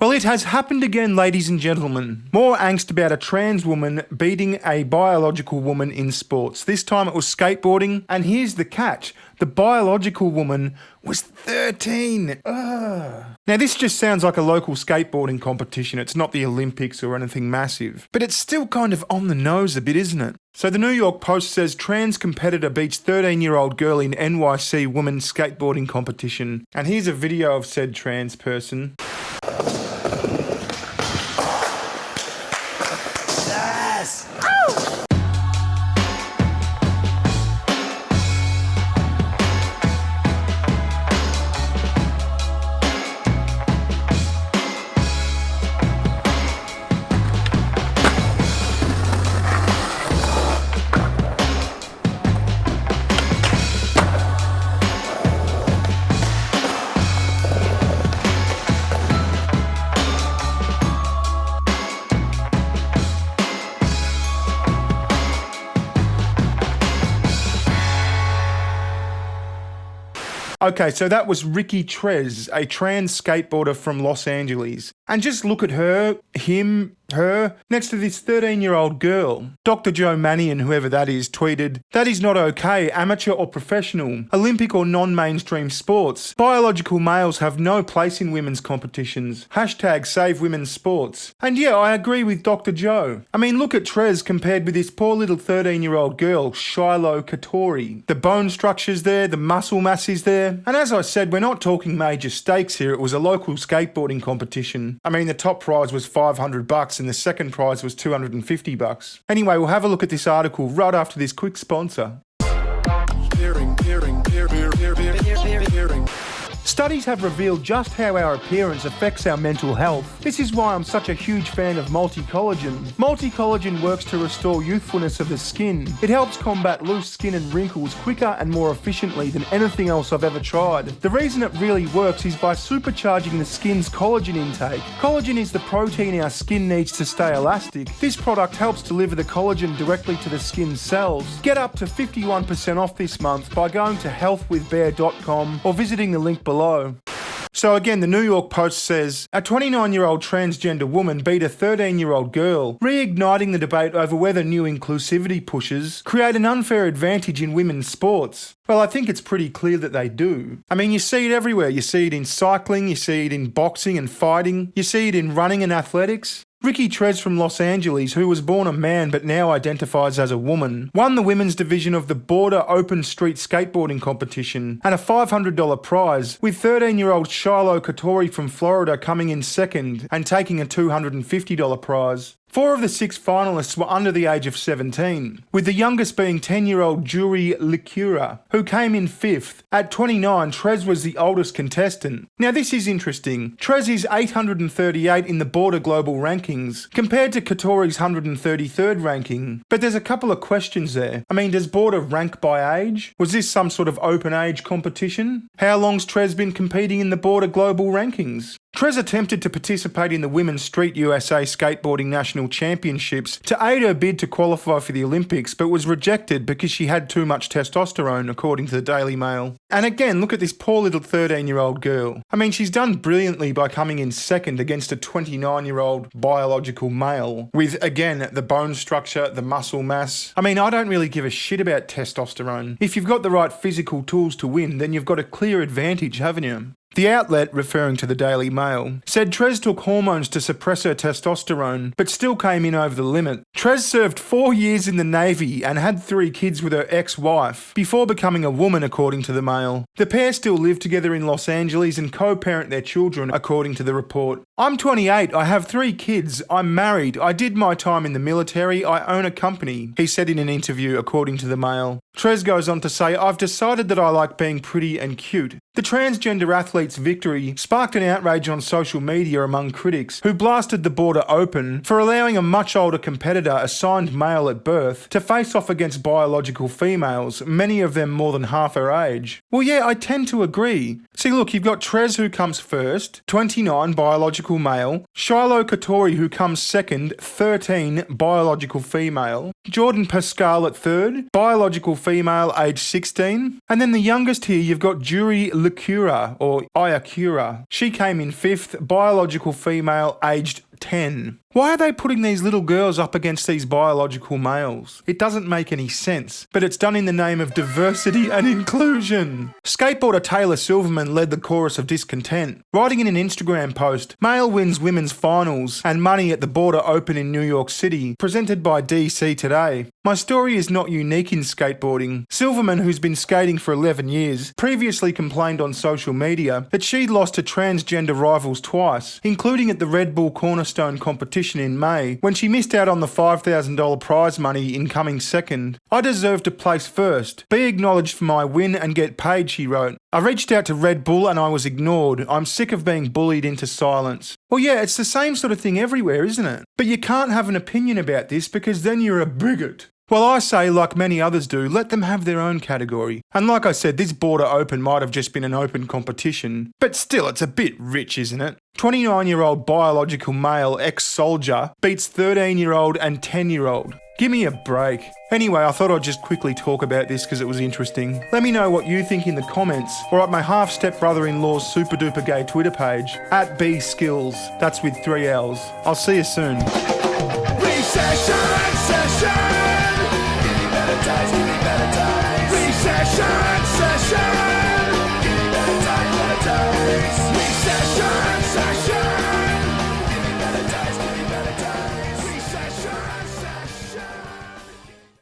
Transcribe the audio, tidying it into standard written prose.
Well, it has happened again, ladies and gentlemen. More angst about a trans woman beating a biological woman in sports. This time it was skateboarding, and here's the catch. The biological woman was 13. Ugh. Now, this just sounds like a local skateboarding competition. It's not the Olympics or anything massive. But it's still kind of on the nose a bit, isn't it? So the New York Post says trans competitor beats 13-year-old girl in NYC women's skateboarding competition. And here's a video of said trans person. Yes! Okay, so that was Ricky Trez, a trans skateboarder from Los Angeles. And just look at her, him, her, next to this 13-year-old girl. Dr. Joe Mannion, whoever that is, tweeted, "That is not okay, amateur or professional, Olympic or non-mainstream sports. Biological males have no place in women's competitions. Hashtag save women's sports." And yeah, I agree with Dr. Joe. I mean, look at Trez compared with this poor little 13-year-old girl, Shiloh Katori. The bone structure's there, the muscle mass is there. And as I said, we're not talking major stakes here. It was a local skateboarding competition. I mean, the top prize was $500 and the second prize was $250. Anyway, we'll have a look at this article right after this quick sponsor. Bearing. Studies have revealed just how our appearance affects our mental health. This is why I'm such a huge fan of multi-collagen. Multi-collagen works to restore youthfulness of the skin. It helps combat loose skin and wrinkles quicker and more efficiently than anything else I've ever tried. The reason it really works is by supercharging the skin's collagen intake. Collagen is the protein our skin needs to stay elastic. This product helps deliver the collagen directly to the skin's cells. Get up to 51% off this month by going to healthwithbear.com or visiting the link below. So again, the New York Post says, a 29-year-old transgender woman beat a 13-year-old girl, reigniting the debate over whether new inclusivity pushes create an unfair advantage in women's sports. Well, I think it's pretty clear that they do. I mean, you see it everywhere. You see it in cycling, you see it in boxing and fighting, you see it in running and athletics. Ricky Trez from Los Angeles, who was born a man but now identifies as a woman, won the women's division of the Border Open Street Skateboarding Competition and a $500 prize, with 13-year-old Shiloh Katori from Florida coming in second and taking a $250 prize. 4 of the 6 finalists were under the age of 17, with the youngest being 10-year-old Juri Licura, who came in 5th. At 29, Trez was the oldest contestant. Now this is interesting. Trez is 838 in the Border Global Rankings, compared to Katori's 133rd ranking. But there's a couple of questions there. I mean, does Border rank by age? Was this some sort of open age competition? How long's Trez been competing in the Border Global Rankings? Trez attempted to participate in the Women's Street USA Skateboarding National Championships to aid her bid to qualify for the Olympics, but was rejected because she had too much testosterone, according to the Daily Mail. And again, look at this poor little 13-year-old girl. I mean, she's done brilliantly by coming in second against a 29-year-old biological male, with, again, the bone structure, the muscle mass. I mean, I don't really give a shit about testosterone. If you've got the right physical tools to win, then you've got a clear advantage, haven't you? The outlet, referring to the Daily Mail, said Trez took hormones to suppress her testosterone, but still came in over the limit. Trez served 4 years in the Navy and had 3 kids with her ex-wife, before becoming a woman, according to the Mail. The pair still live together in Los Angeles and co-parent their children, according to the report. "I'm 28, I have 3 kids, I'm married, I did my time in the military, I own a company," he said in an interview, according to the Mail. Trez goes on to say, "I've decided that I like being pretty and cute." The transgender athlete's victory sparked an outrage on social media among critics, who blasted the Border Open for allowing a much older competitor assigned male at birth to face off against biological females, many of them more than half her age. Well, yeah, I tend to agree. See, look, you've got Trez who comes first, 29 biological biological male. Shiloh Katori, who comes second, 13, biological female. Jordan Pascal at third, biological female, age 16. And then the youngest here, you've got Juri Lacura, or Iacura. She came in fifth, biological female, aged 10. Why are they putting these little girls up against these biological males? It doesn't make any sense, but it's done in the name of diversity and inclusion. Skateboarder Taylor Silverman led the chorus of discontent, writing in an Instagram post, "Male wins women's finals and money at the Border Open in New York City, presented by DC Today. My story is not unique in skateboarding. Silverman, who's been skating for 11 years, previously complained on social media that she'd lost to transgender rivals twice, including at the Red Bull Cornerstone competition in May, when she missed out on the $5,000 prize money in coming second. I deserve to place first, be acknowledged for my win and get paid," she wrote. "I reached out to Red Bull and I was ignored. I'm sick of being bullied into silence." Well, yeah, it's the same sort of thing everywhere, isn't it? But you can't have an opinion about this because then you're a bigot. Well, I say, like many others do, let them have their own category. And like I said, this Border Open might have just been an open competition, but still, it's a bit rich, isn't it? 29-year-old biological male ex-soldier beats 13-year-old and 10-year-old. Give me a break. Anyway, I thought I'd just quickly talk about this because it was interesting. Let me know what you think in the comments or at my half-step brother-in-law's super duper gay Twitter page, @bskills. That's with 3 L's. I'll see you soon. Recession, session. Give me better times, give me better times. Recession, session.